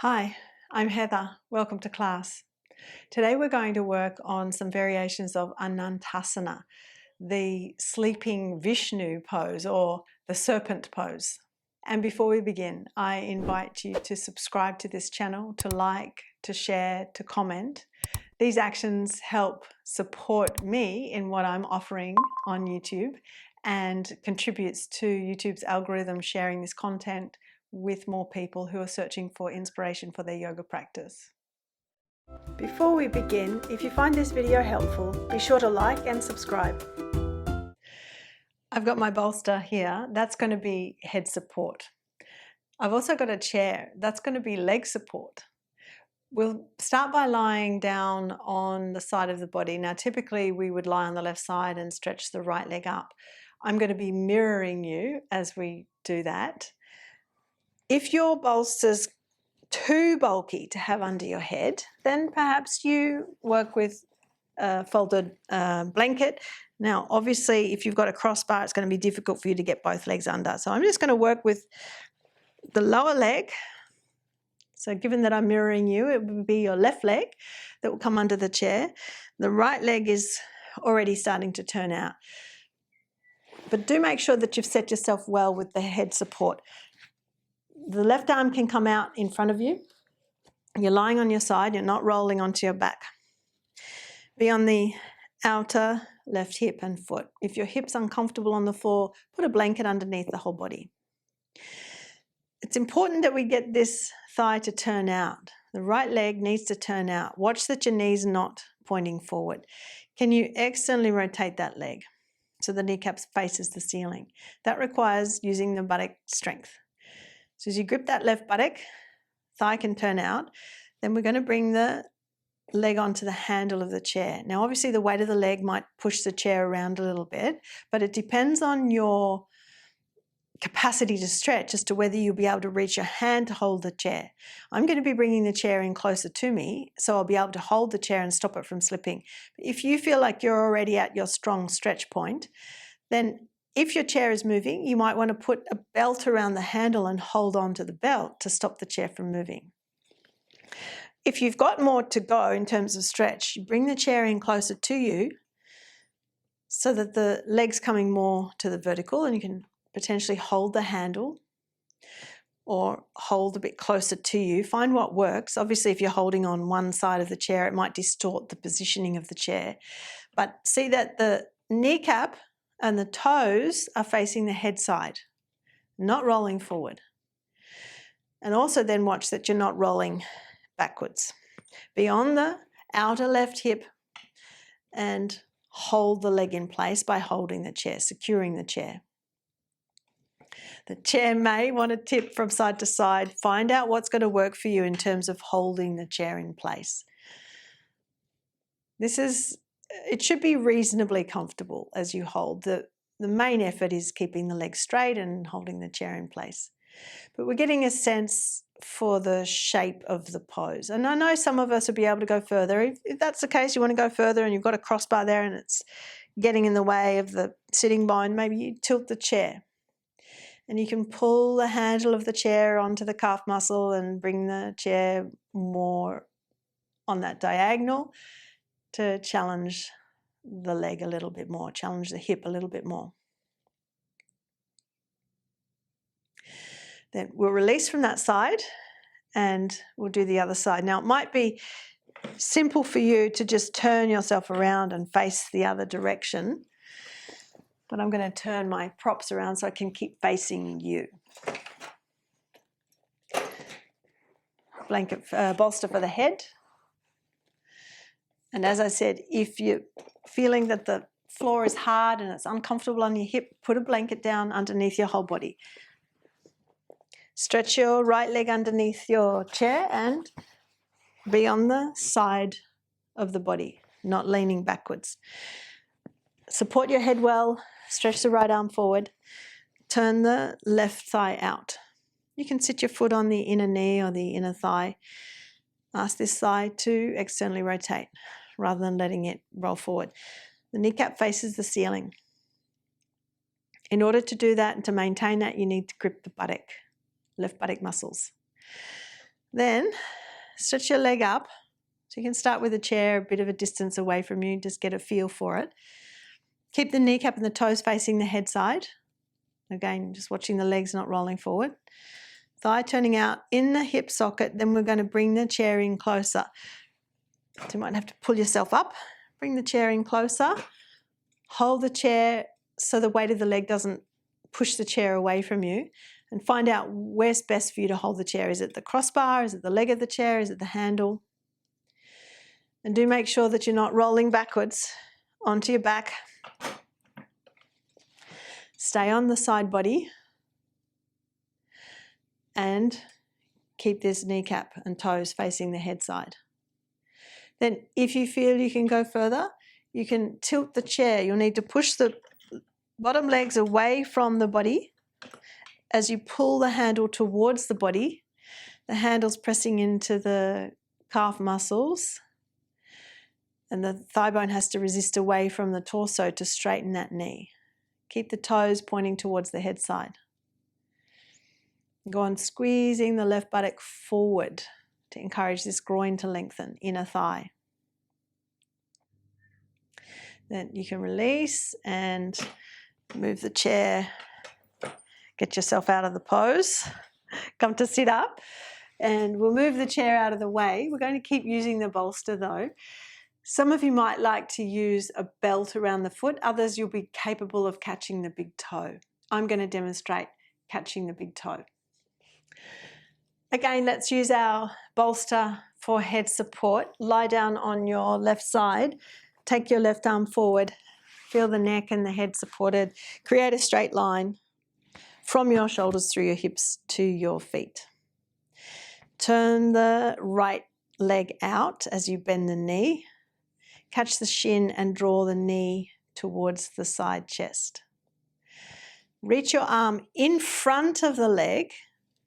Hi, I'm Heather. Welcome to class. Today we're going to work on some variations of Anantasana, the sleeping Vishnu pose or the serpent pose. And before we begin, I invite you to subscribe to this channel, to like, to share, to comment. These actions help support me in what I'm offering on YouTube and contributes to YouTube's algorithm sharing this content with more people who are searching for inspiration for their yoga practice. Before we begin, if you find this video helpful, be sure to like and subscribe. I've got my bolster here. That's going to be head support. I've also got a chair. That's going to be leg support. We'll start by lying down on the side of the body. Now, typically we would lie on the left side and stretch the right leg up. I'm going to be mirroring you as we do that. If your bolster's too bulky to have under your head, then perhaps you work with a folded blanket. Now, obviously, if you've got a crossbar, it's going to be difficult for you to get both legs under. So I'm just going to work with the lower leg. So given that I'm mirroring you, it would be your left leg that will come under the chair. The right leg is already starting to turn out. But do make sure that you've set yourself well with the head support. The left arm can come out in front of you. You're lying on your side, you're not rolling onto your back. Be on the outer left hip and foot. If your hip's uncomfortable on the floor, put a blanket underneath the whole body. It's important that we get this thigh to turn out. The right leg needs to turn out. Watch that your knee's not pointing forward. Can you externally rotate that leg so the kneecap faces the ceiling? That requires using the buttock strength. So as you grip that left buttock, thigh can turn out. Then we're going to bring the leg onto the handle of the chair. Now, obviously, the weight of the leg might push the chair around a little bit, but it depends on your capacity to stretch as to whether you'll be able to reach your hand to hold the chair. I'm going to be bringing the chair in closer to me, so I'll be able to hold the chair and stop it from slipping. If you feel like you're already at your strong stretch point, then if your chair is moving, you might want to put a belt around the handle and hold on to the belt to stop the chair from moving. If you've got more to go in terms of stretch, you bring the chair in closer to you so that the leg's coming more to the vertical, and you can potentially hold the handle or hold a bit closer to you. Find what works. Obviously, if you're holding on one side of the chair, it might distort the positioning of the chair. But see that the kneecap and the toes are facing the head side, not rolling forward. And also then watch that you're not rolling backwards. Be on the outer left hip and hold the leg in place by holding the chair, securing the chair. The chair may want to tip from side to side. Find out what's going to work for you in terms of holding the chair in place. It should be reasonably comfortable as you hold. The main effort is keeping the legs straight and holding the chair in place. But we're getting a sense for the shape of the pose. And I know some of us will be able to go further. If that's the case, you want to go further and you've got a crossbar there and it's getting in the way of the sitting bone, maybe you tilt the chair. And you can pull the handle of the chair onto the calf muscle and bring the chair more on that diagonal to challenge the leg a little bit more, challenge the hip a little bit more. Then we'll release from that side and we'll do the other side. Now, it might be simple for you to just turn yourself around and face the other direction, but I'm going to turn my props around so I can keep facing you. Blanket bolster for the head. And as I said, if you're feeling that the floor is hard and it's uncomfortable on your hip, put a blanket down underneath your whole body. Stretch your right leg underneath your chair and be on the side of the body, not leaning backwards. Support your head well, stretch the right arm forward, turn the left thigh out. You can sit your foot on the inner knee or the inner thigh. Ask this thigh to externally rotate rather than letting it roll forward. The kneecap faces the ceiling. In order to do that and to maintain that, you need to grip the buttock, left buttock muscles. Then stretch your leg up. So you can start with a chair a bit of a distance away from you, just get a feel for it. Keep the kneecap and the toes facing the head side. Again, just watching the legs not rolling forward. Thigh turning out in the hip socket. Then we're going to bring the chair in closer. So you might have to pull yourself up. Bring the chair in closer. Hold the chair so the weight of the leg doesn't push the chair away from you. And find out where's best for you to hold the chair. Is it the crossbar? Is it the leg of the chair? Is it the handle? And do make sure that you're not rolling backwards onto your back. Stay on the side body and keep this kneecap and toes facing the head side. Then if you feel you can go further, you can tilt the chair. You'll need to push the bottom legs away from the body as you pull the handle towards the body. The handle's pressing into the calf muscles and the thigh bone has to resist away from the torso to straighten that knee. Keep the toes pointing towards the head side. Go on squeezing the left buttock forward to encourage this groin to lengthen, inner thigh. Then you can release and move the chair. Get yourself out of the pose. Come to sit up. And we'll move the chair out of the way. We're going to keep using the bolster though. Some of you might like to use a belt around the foot. Others you'll be capable of catching the big toe. I'm going to demonstrate catching the big toe. Again, let's use our bolster for head support. Lie down on your left side. Take your left arm forward. Feel the neck and the head supported. Create a straight line from your shoulders through your hips to your feet. Turn the right leg out as you bend the knee. Catch the shin and draw the knee towards the side chest. Reach your arm in front of the leg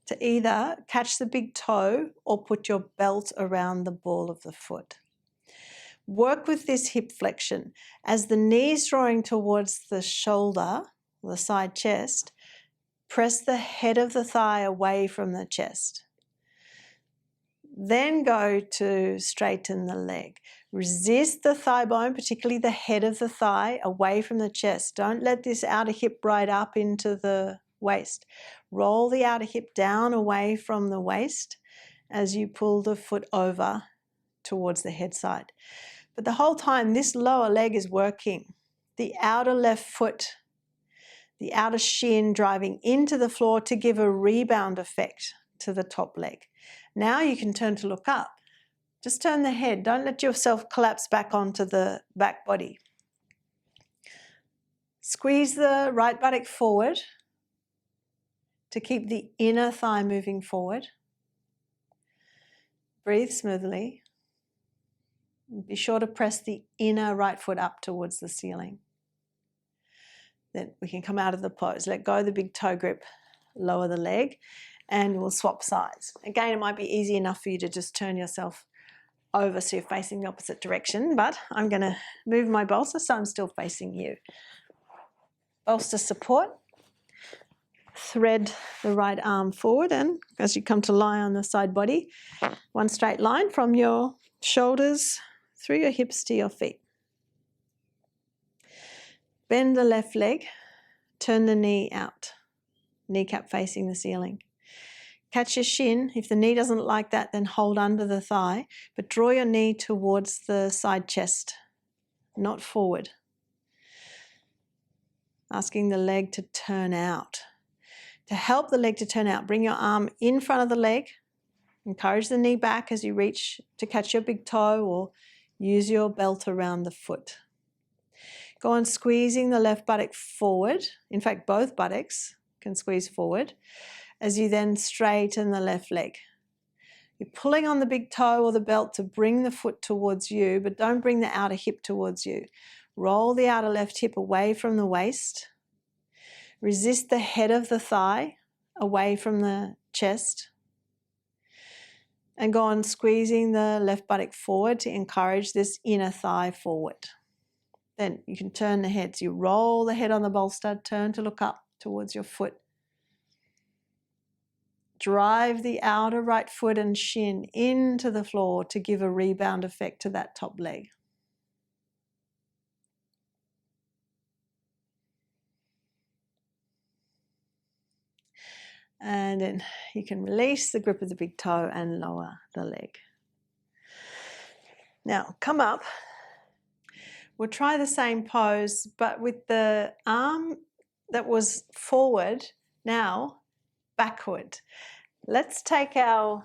to either catch the big toe or put your belt around the ball of the foot. Work with this hip flexion. As the knee is drawing towards the shoulder, the side chest, press the head of the thigh away from the chest. Then go to straighten the leg. Resist the thigh bone, particularly the head of the thigh, away from the chest. Don't let this outer hip ride up into the waist. Roll the outer hip down away from the waist as you pull the foot over towards the head side. But the whole time this lower leg is working. The outer left foot, the outer shin driving into the floor to give a rebound effect to the top leg. Now you can turn to look up. Just turn the head. Don't let yourself collapse back onto the back body. Squeeze the right buttock forward to keep the inner thigh moving forward. Breathe smoothly. Be sure to press the inner right foot up towards the ceiling. Then we can come out of the pose. Let go of the big toe grip, lower the leg, and we'll swap sides. Again, it might be easy enough for you to just turn yourself over so you're facing the opposite direction, but I'm going to move my bolster so I'm still facing you. Bolster support. Thread the right arm forward, and as you come to lie on the side body, one straight line from your shoulders through your hips to your feet. Bend the left leg, turn the knee out, kneecap facing the ceiling. Catch your shin. If the knee doesn't like that, then hold under the thigh, but draw your knee towards the side chest, not forward. Asking the leg to turn out. To help the leg to turn out, bring your arm in front of the leg. Encourage the knee back as you reach to catch your big toe or use your belt around the foot. Go on squeezing the left buttock forward. In fact, both buttocks can squeeze forward as you then straighten the left leg. You're pulling on the big toe or the belt to bring the foot towards you, but don't bring the outer hip towards you. Roll the outer left hip away from the waist. Resist the head of the thigh away from the chest. And go on squeezing the left buttock forward to encourage this inner thigh forward. Then you can turn the head. So you roll the head on the bolster, turn to look up towards your foot. Drive the outer right foot and shin into the floor to give a rebound effect to that top leg. And then you can release the grip of the big toe and lower the leg. Now come up. We'll try the same pose, but with the arm that was forward, now backward. Let's take our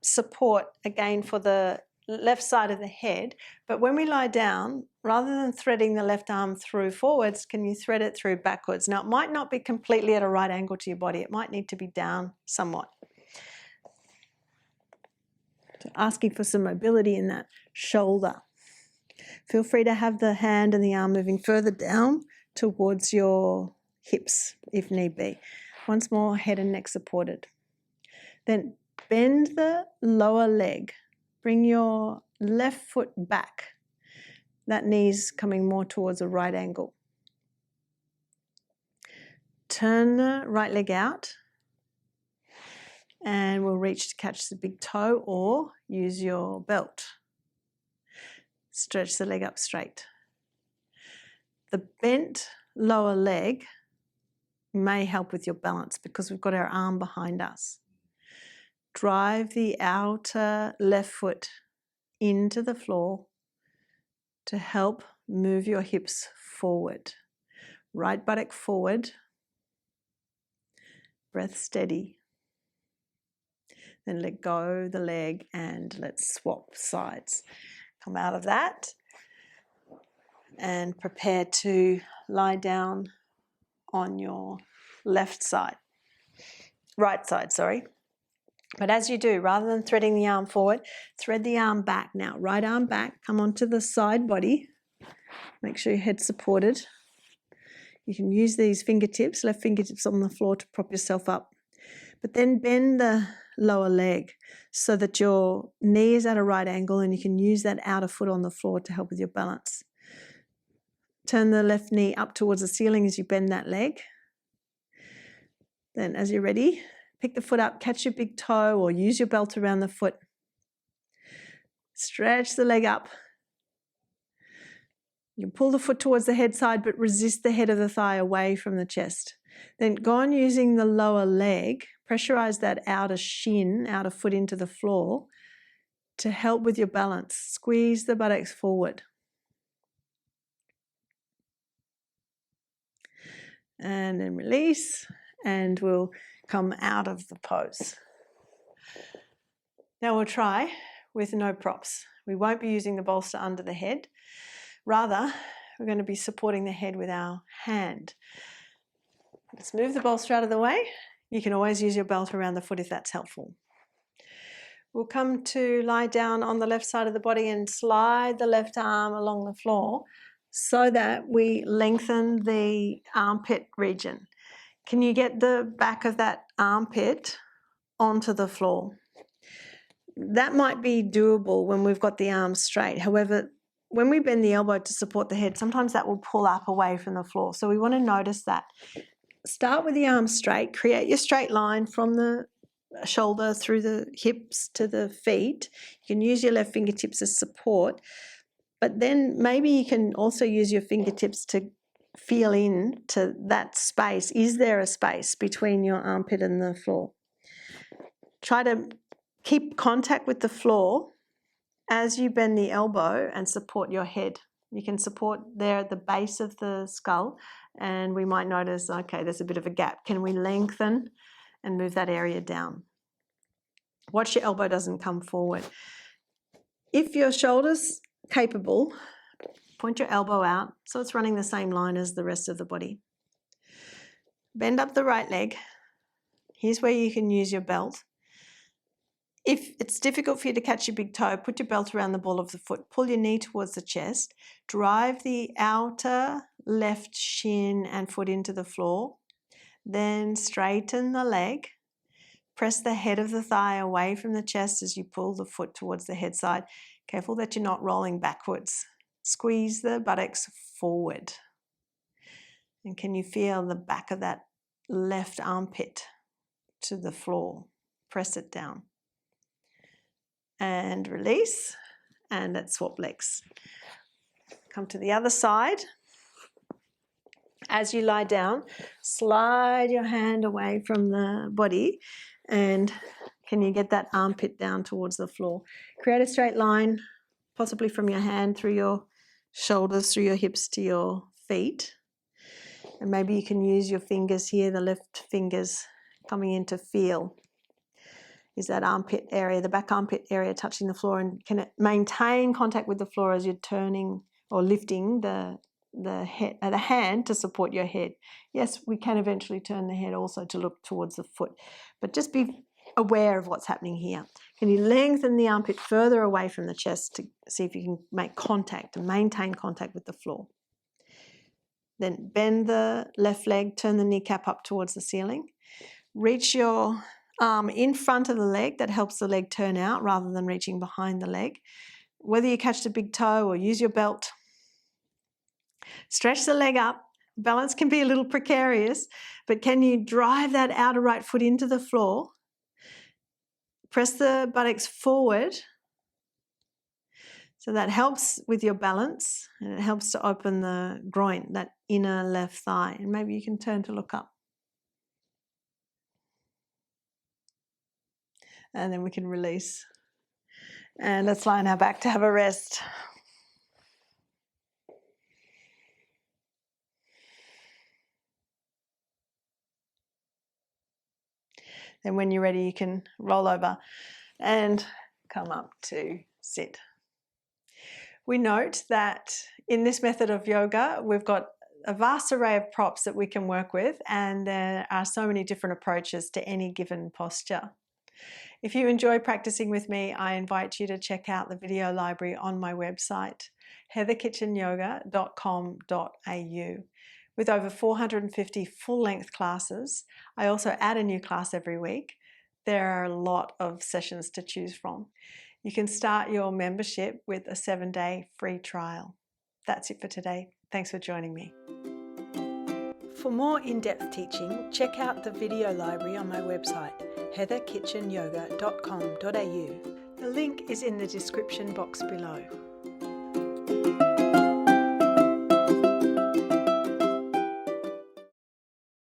support again for the left side of the head, but when we lie down, rather than threading the left arm through forwards, can you thread it through backwards? Now it might not be completely at a right angle to your body, it might need to be down somewhat. So asking for some mobility in that shoulder. Feel free to have the hand and the arm moving further down towards your hips if need be. Once more, head and neck supported. Then bend the lower leg. Bring your left foot back. That knee's coming more towards a right angle. Turn the right leg out. And we'll reach to catch the big toe or use your belt. Stretch the leg up straight. The bent lower leg may help with your balance because we've got our arm behind us. Drive the outer left foot into the floor to help move your hips forward. Right buttock forward. Breath steady. Then let go the leg and let's swap sides. Come out of that and prepare to lie down on your left side. Right side, sorry. But as you do, rather than threading the arm forward, thread the arm back now. Right arm back, come onto the side body. Make sure your head's supported. You can use these fingertips, left fingertips on the floor to prop yourself up. But then bend the lower leg so that your knee is at a right angle and you can use that outer foot on the floor to help with your balance. Turn the left knee up towards the ceiling as you bend that leg. Then as you're ready, pick the foot up, catch your big toe or use your belt around the foot. Stretch the leg up. You can pull the foot towards the head side but resist the head of the thigh away from the chest. Then go on using the lower leg, pressurize that outer shin, outer foot into the floor to help with your balance. Squeeze the buttocks forward. And then release and we'll come out of the pose. Now we'll try with no props. We won't be using the bolster under the head. Rather, we're going to be supporting the head with our hand. Let's move the bolster out of the way. You can always use your belt around the foot if that's helpful. We'll come to lie down on the left side of the body and slide the left arm along the floor so that we lengthen the armpit region. Can you get the back of that armpit onto the floor? That might be doable when we've got the arms straight. However, when we bend the elbow to support the head, sometimes that will pull up away from the floor. So we want to notice that. Start with the arms straight. Create your straight line from the shoulder through the hips to the feet. You can use your left fingertips as support. But then maybe you can also use your fingertips to feel into that space. Is there a space between your armpit and the floor? Try to keep contact with the floor as you bend the elbow and support your head. You can support there at the base of the skull and we might notice, okay, there's a bit of a gap. Can we lengthen and move that area down? Watch your elbow doesn't come forward. If your shoulder's capable, point your elbow out so it's running the same line as the rest of the body. Bend up the right leg. Here's where you can use your belt. If it's difficult for you to catch your big toe, put your belt around the ball of the foot. Pull your knee towards the chest. Drive the outer left shin and foot into the floor. Then straighten the leg. Press the head of the thigh away from the chest as you pull the foot towards the head side. Careful that you're not rolling backwards. Squeeze the buttocks forward. And can you feel the back of that left armpit to the floor? Press it down. And release. And let's swap legs. Come to the other side. As you lie down, slide your hand away from the body, and can you get that armpit down towards the floor? Create a straight line, possibly from your hand through your shoulders, through your hips to your feet. And maybe you can use your fingers here, the left fingers coming in to feel. Is that armpit area, the back armpit area touching the floor, and can it maintain contact with the floor as you're turning or lifting the hand to support your head? Yes, we can eventually turn the head also to look towards the foot, but just be aware of what's happening here. Can you lengthen the armpit further away from the chest to see if you can make contact and maintain contact with the floor? Then bend the left leg, turn the kneecap up towards the ceiling. Reach your arm in front of the leg. That helps the leg turn out rather than reaching behind the leg. Whether you catch the big toe or use your belt, stretch the leg up. Balance can be a little precarious, but can you drive that outer right foot into the floor? Press the buttocks forward. So that helps with your balance, and it helps to open the groin, that inner left thigh. And maybe you can turn to look up. And then we can release. And let's lie on our back to have a rest. Then when you're ready, you can roll over and come up to sit. We note that in this method of yoga, we've got a vast array of props that we can work with, and there are so many different approaches to any given posture. If you enjoy practicing with me, I invite you to check out the video library on my website, heatherkitchenyoga.com.au. With over 450 full-length classes, I also add a new class every week. There are a lot of sessions to choose from. You can start your membership with a 7-day free trial. That's it for today. Thanks for joining me. For more in-depth teaching, check out the video library on my website, heatherkitchenyoga.com.au. The link is in the description box below.